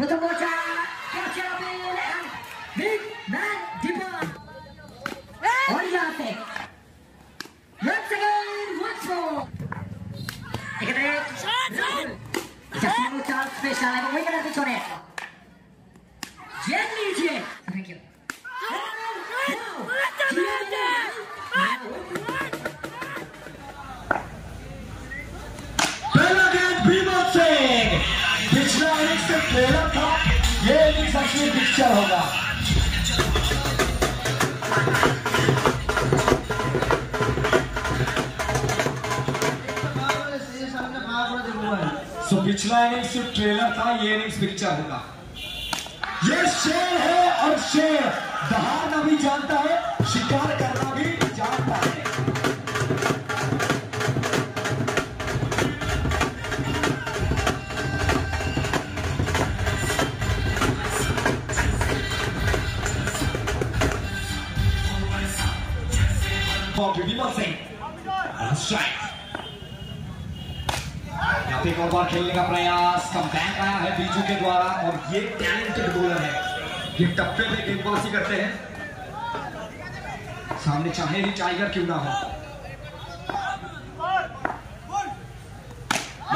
Untuk bocah Kacapin and Big Man Dipon. और यहाँ से once again once more. Just चाल स्पेशल है वो विनर भी छोड़े. जेल लीजिए. Thank you. पहला गेंद भीमत सिंह. पिछला इनिंग्स से ट्रेलर था, ये इनिंग्स असली पिक्चर होगा. सो पिछला इनिंग्स सिर्फ ट्रेलर था, ये इनिंग्स पिक्चर होगा. ये शेर है और शेर दहाड़ना भी जानता है, शिकार करना भी जानता है. एक और बार खेलने का प्रयास, कम बैक आया है बीजू के द्वारा और ये टैलेंटेड बॉलर है. ये टप्पे पे गेंदबाजी करते हैं, सामने चाहे ही टाइगर क्यों ना हो.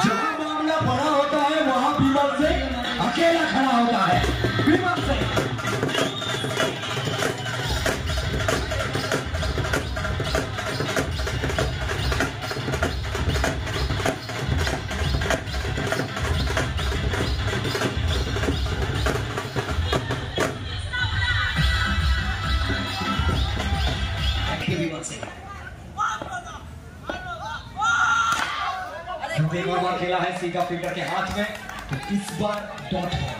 जहां मामला बड़ा होता है वहां भीमत सिंह अकेला खड़ा होता है. भीमत सिंह एक और बार खेला है सीधा फील्डर के हाथ में, तो इस बार डॉट बॉल.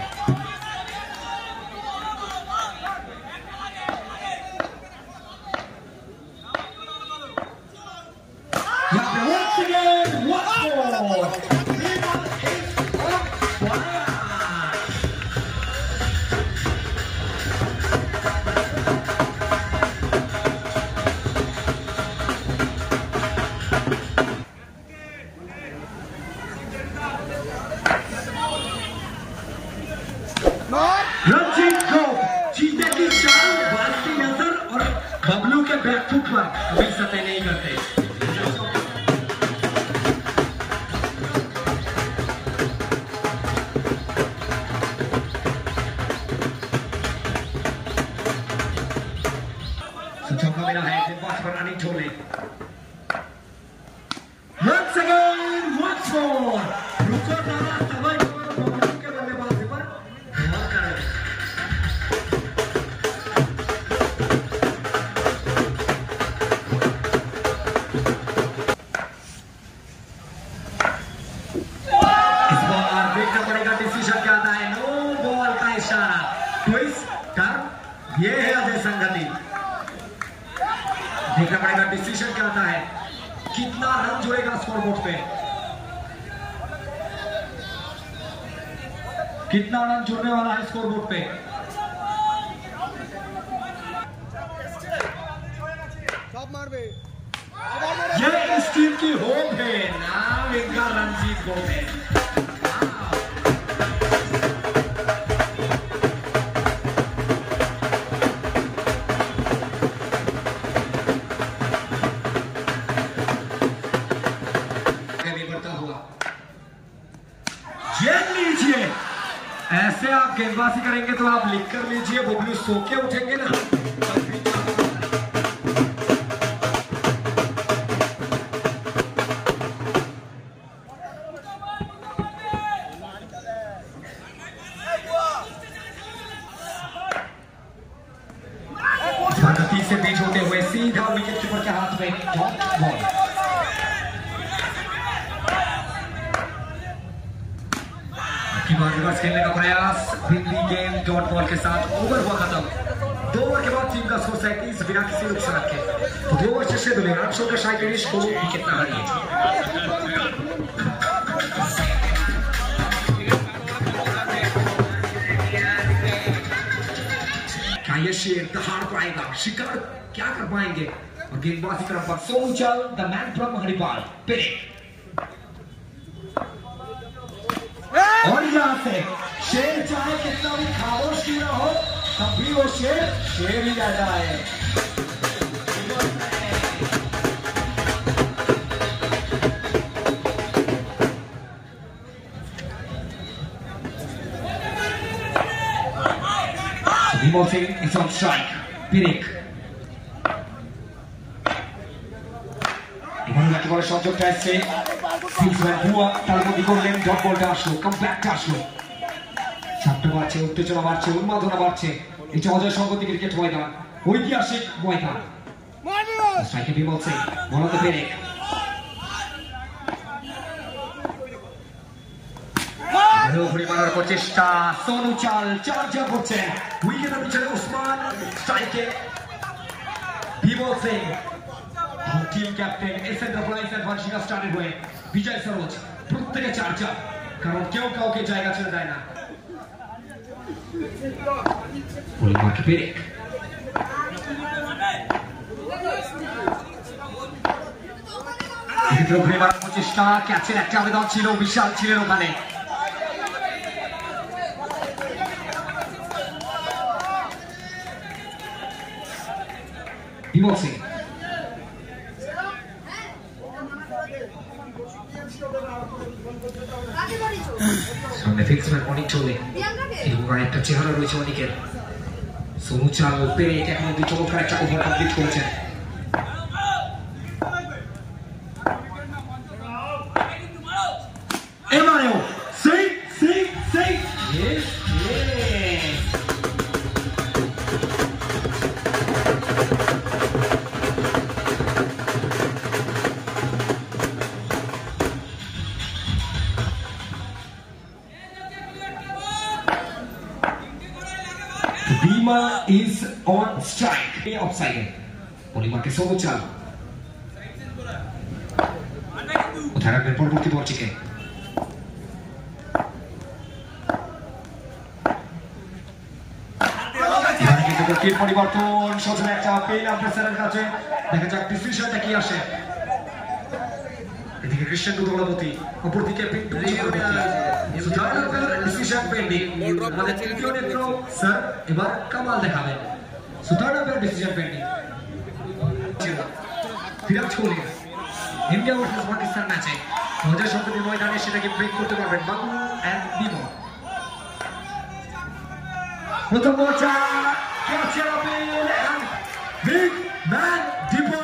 रंजीत को चीते की शान, बास्ती नजर और बबलू के बैकफुट पर अभी सतह नहीं करते. चौका मेरा है गेंदबाज पर Anil chole. Once again, once more. रुको जरा, समय बबलू के बल्लेबाजी पर ध्यान करें. इस बार देखना पड़ेगा डिसीजन क्या आता है. नो बॉल का इशारा, ट्विस्ट टर्न, ये है अजय संगति. देखना पड़ेगा डिसीजन क्या आता है, कितना रन जुड़ेगा स्कोरबोर्ड पे, कितना रन जुड़ने वाला है स्कोरबोर्ड पे. ये इस टीम की होप है, नाम इनका रणजीत गोमे. लीजिए, ऐसे आप गेंदबाजी करेंगे तो आप लिख कर लीजिए, बबलू सो के उठेंगे ना. गति से बीच होते हुए सीधा विकेट कीपर के हाथ में डॉट बॉल. रिवर्स खेलने का प्रयास, हिंदी गेम डॉट बॉल के साथ. ओवर हुआ खत्म. 2 ओवर के बाद टीम का स्कोर 37 बिना किसी नुकसान के. 2 ओवर से दुनिया रन शो का शायद फिनिश को कितना हारिए. क्या ये शेर दहाड़ पाएगा, शिकार क्या कर पाएंगे. और गेंदबाजी तरफ पर सोचल द मैन फ्रॉम हरिपाल पिरे. और यहाँ से शेर चाहे कितना भी खामोश क्यों ना हो, तब भी वो शेर शेर ही रहता है। Vimal Singh is on strike. Pirik. এখানে একেবারে সংযোগটা আসছে। সিক্সম্যান বুয়া তার মধ্যে করলেন, ডট বলটা আসলো, কমপ্যাক্টটা আসলো। চাপটা বাড়ছে, উত্তেজনা বাড়ছে, উন্মাদনা বাড়ছে। এটা অজয় সংগতি ক্রিকেট ময়দান, ঐতিহাসিক ময়দান। স্ট্রাইকে বিমল সিং, বলাতে পেরেক। ঘুরি মারার প্রচেষ্টা, সোনু চাল চার্জার করছেন। উইকেটের পিছনে ওসমান, স্ট্রাইকে Bimal Singh. Team captain S enterprise অ্যাডভান্সিকা স্টারের হয়ে বিজয় সরোজ, প্রত্যেকে চার্জার, কারণ কেউ কাউকে জায়গা ছেড়ে দেয় না। পরিমাকে পেরেক, ঘুরি মারার প্রচেষ্টা, ক্যাচের একটা আবেদন ছিল, বিশাল ছিলেন ওখানে। বিমল সিং সামনে ফিক্সম্যান অনেক চলে, এবং একটা চেহারা রয়েছে অনেকের। সোনু চাল পেরেক এখন অব্দি চমৎকার একটা ওভার কমপ্লিট করেছেন। এবারেও Singh Singh Singh, Bima is on strike. Offside. Polimarke Sono Chal. কোথায় রাখবেন পরবর্তী বলটিকে? পরিবর্তন, সোজা একটা পেইন আম্পায়ারের কাছে। দেখা যাক ডিসিশনটা কি আসে। এদিকে কৃষ্ণ দুর্গাবতী, অপরদিকে পিন্টু ডিসিশন পেন্ডিং। আমাদের তৃতীয় নেত্র স্যার এবার কামাল দেখাবেন। সুতারনাপের decision pending. Virat Kohli India versus Pakistan ম্যাচে মজার সম্প্রতি ময়দানে সেটাকে ব্রেক করতে পারবেন বাবু এন্ড বিমল। প্রথম মোর্চা ক্যাচের appeal and big man Dipa.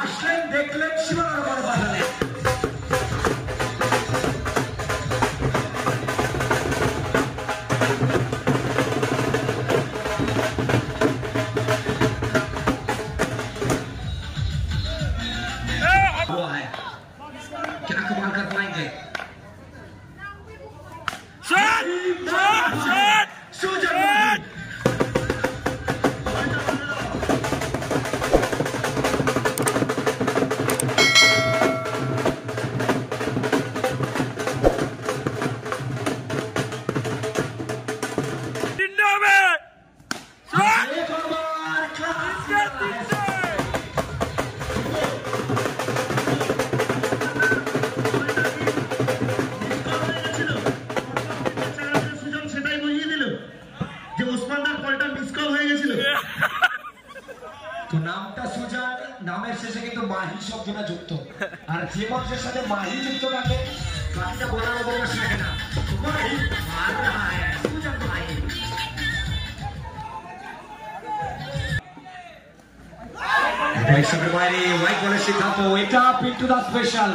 আসলেন, দেখলেন, সীমানার উপরে পাঠালেন। क्या कमाल कर पाएंगे? তো নামটা সুজান, নামের শেষে কিন্তু মাহি শব্দটা যুক্ত, আর যে মানুষের সাথে মাহি যুক্ত থাকে বাকিটা বলার অবকাশ রাখে না। মাহি মার রাহা হ্যায়, সুজান মাহি। বাইরে হোয়াইট বলের সিদ্ধান্ত, এটা পিন্টু দা স্পেশাল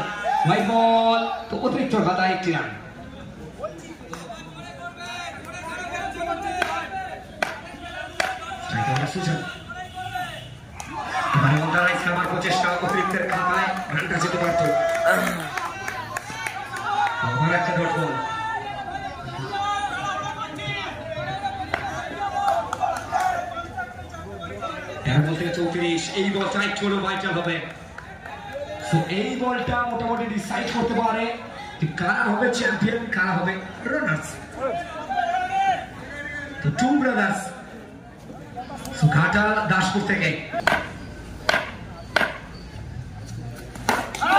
হোয়াইট বল। তো অতিরিক্ত খাতায় একটি রান। সুজান এবারে অন্ডারাইজ খাবার প্রচেষ্টা, অতিরিক্তের খাতায় রানটা যেতে পারত। আমার একটা ডট বল। বল থেকে 34, এই বল চাই ছোট ভাইটাল হবে। সো এই বলটা মোটামুটি ডিসাইড করতে পারে যে কারা হবে চ্যাম্পিয়ন, কারা হবে রানার্স। তো টু ব্রাদার্স ঘাটাল দাসপুর থেকে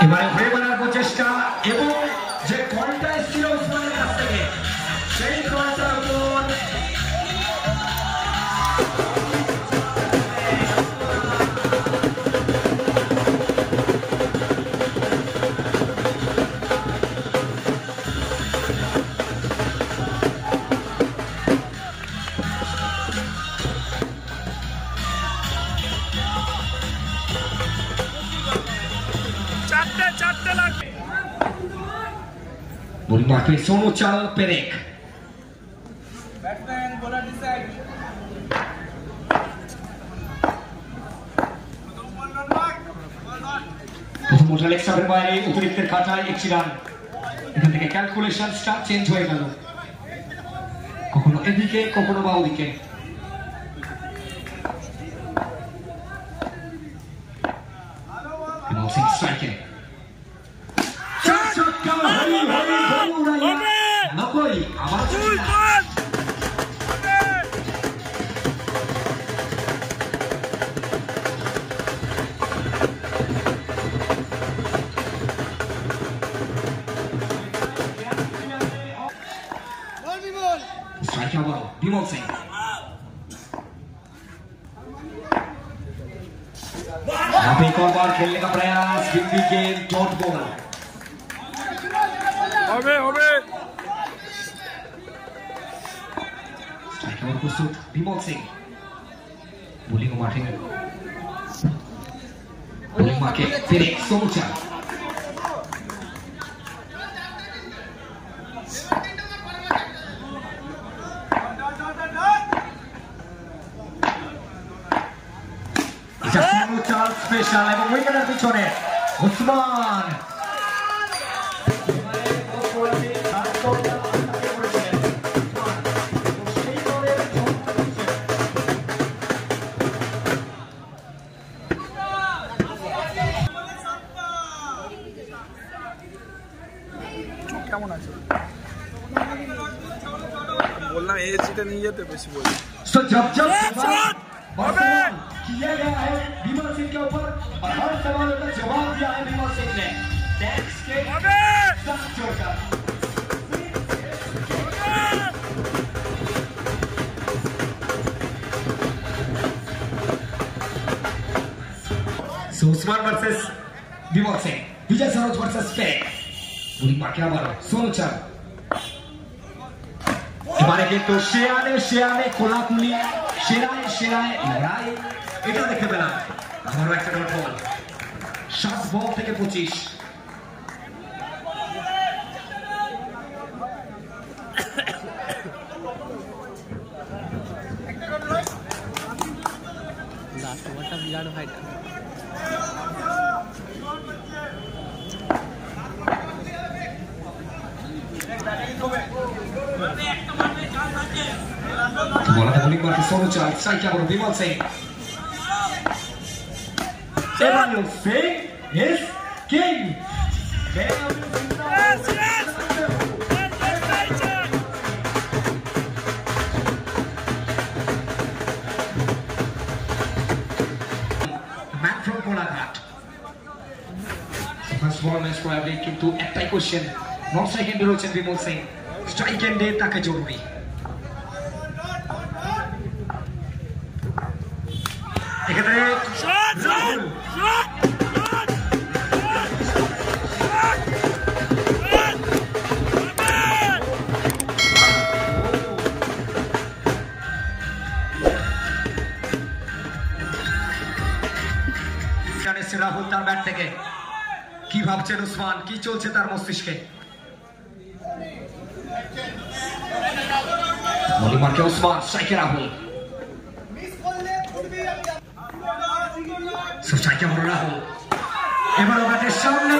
এবারে হয়ে বানার প্রচেষ্টা এবং যে কলটা এসেছিল ওসমানের কাছ থেকে সেই কলটার উপর Boleh Sono Chal Perek. Batman, bowler decide. প্রথম বল এক্সট্রার বাইরে অতিরিক্তের কাটায় একটি রান। এখান থেকে ক্যালকুলেশনসটা চেঞ্জ হয়ে গেল, কখনো এদিকে কখনো বা ওদিকে। স্ট্রাইকে আবার स्ट्राइक आवर विमल सिंह यहाँ पे एक और बार खेलने का प्रयास हिंदी के डॉट बॉल स्ट्राइक आवर प्रस्तुत विमल सिंह बोलिंग माठे बोलिंग माके फिर एक सोचा Charles Special এবং উইকেটের পিছনে ওসমান কেমন আছে বললাম এই সিটে নিয়ে যেতে বেশি বলি तो जब किया गया है विमल सिंह के ऊपर और हर सवालों का जवाब दिया है विमल सिंह ने टैक्स के साथ जोड़कर उस्मान वर्सेस विमल सिंह विजय सरोज वर्सेस पेरेक बोलिंग मार के आबारो सोनू चाल এবারে কিন্তু শেয়ানে কোলাকুলি সেরায় লড়াই এটা দেখতে পেলাম। আমারও একটা ডট বল 7 বল থেকে 25 last ওভারটা Virat fighter bola da boling marca Sono Chal strike por Vimal Singh Evan Singh is king man from Kolaghat first ball match probably কিন্তু একটাই কোশ্চেন নন স্ট্রাইক এন্ডে রয়েছেন বিমল সিং স্ট্রাইক এন্ডে তাকে জরুরি এখানে রাহুল তার ব্যাট থেকে কি ভাবছেন উসমান, কি চলছে তার মস্তিষ্কে? মলিমারকে উসমান স্ট্রাইকে রাহুল স্ট্রাইকে রাহুল এবার ব্যাটের সামনে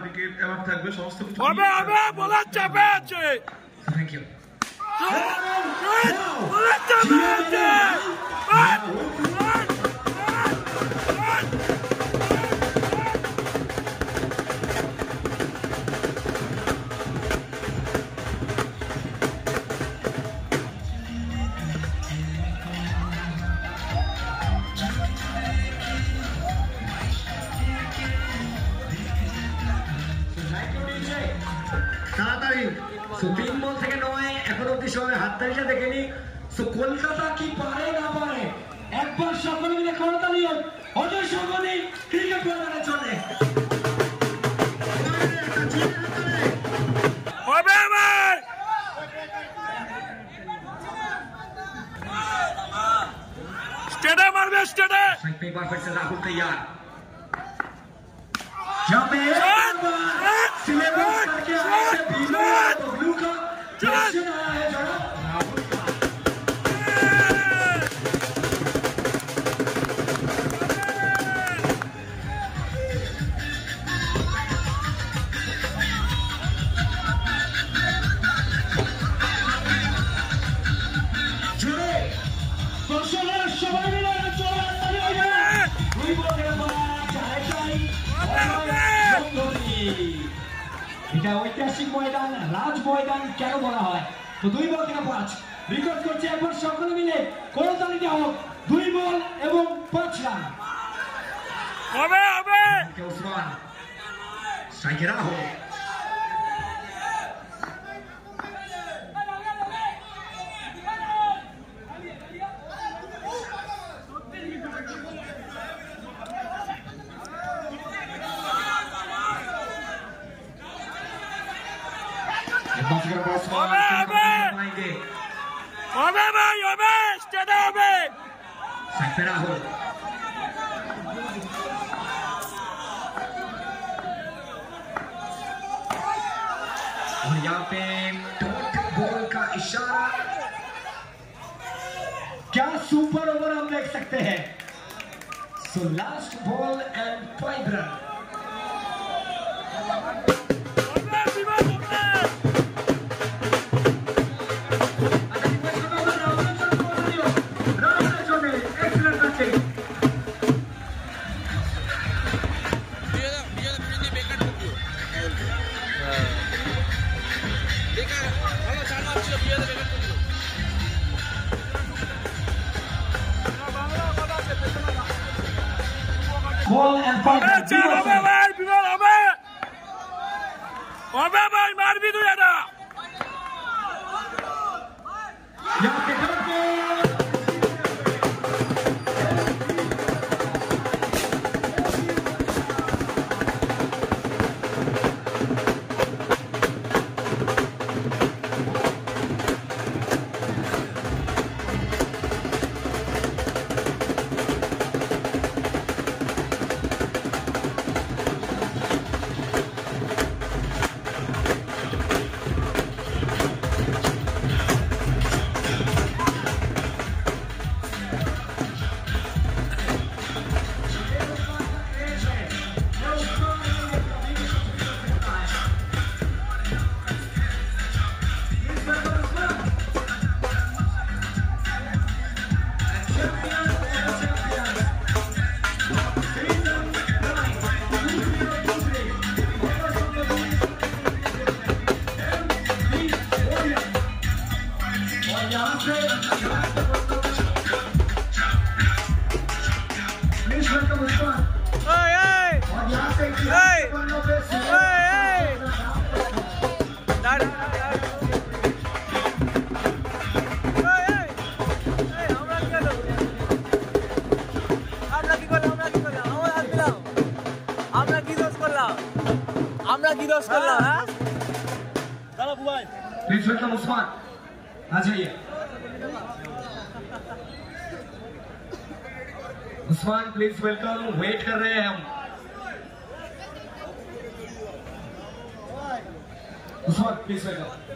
উইকেট এবার থাকবে সমস্ত কিছু হবে হবে বলার চাপে আছে থ্যাংক ইউ বলার চাপে আছে তাড়াতাড়ি 3 বল থেকে 9 এখন অবধি সময় হাততালিটা দেখেনি। কলকাতা কি পারে না পারে একবার সকলে মিলে করতালি হোক অজয় সঙ্গনী ক্রিকেট ময়দানে চলে হবে ভাই स्टेडे मारबे स्टेडे एक बार फिर से राहुल तैयार यहाँ पे सिलेबस करके आए थे भीमा और बबलू का क्वेश्चन आया है जरा राहुल का जुड़े সবাই মিলে চলে আসতে হবে দুই বলের ম্যাচ আরেকটাই এটা ঐতিহাসিক ময়দান রাজ ময়দান কেন বলা হয় তো 2 বল থেকে 5 রেকর্ড করছে একবার সকলে মিলে করতালিটা হোক 2 বল এবং 5 রান হবে হবে ওসমান স্ট্রাইকার হোক হবে ভাই হবে স্টেডে হবে सकरा हो और यहाँ पे डॉट बॉल का इशारा क्या सुपर ओवर हम देख सकते हैं so last ball and 5 run Ball and 5 runs. হবে ভাই বিমল হবে হবে ভাই মারবি তুই এটা यहाँ पे dot ball please welcome Usman आ जाइए उस्मान प्लीज वेलकम वेट कर रहे हैं हम उस्मान प्लीज वेलकम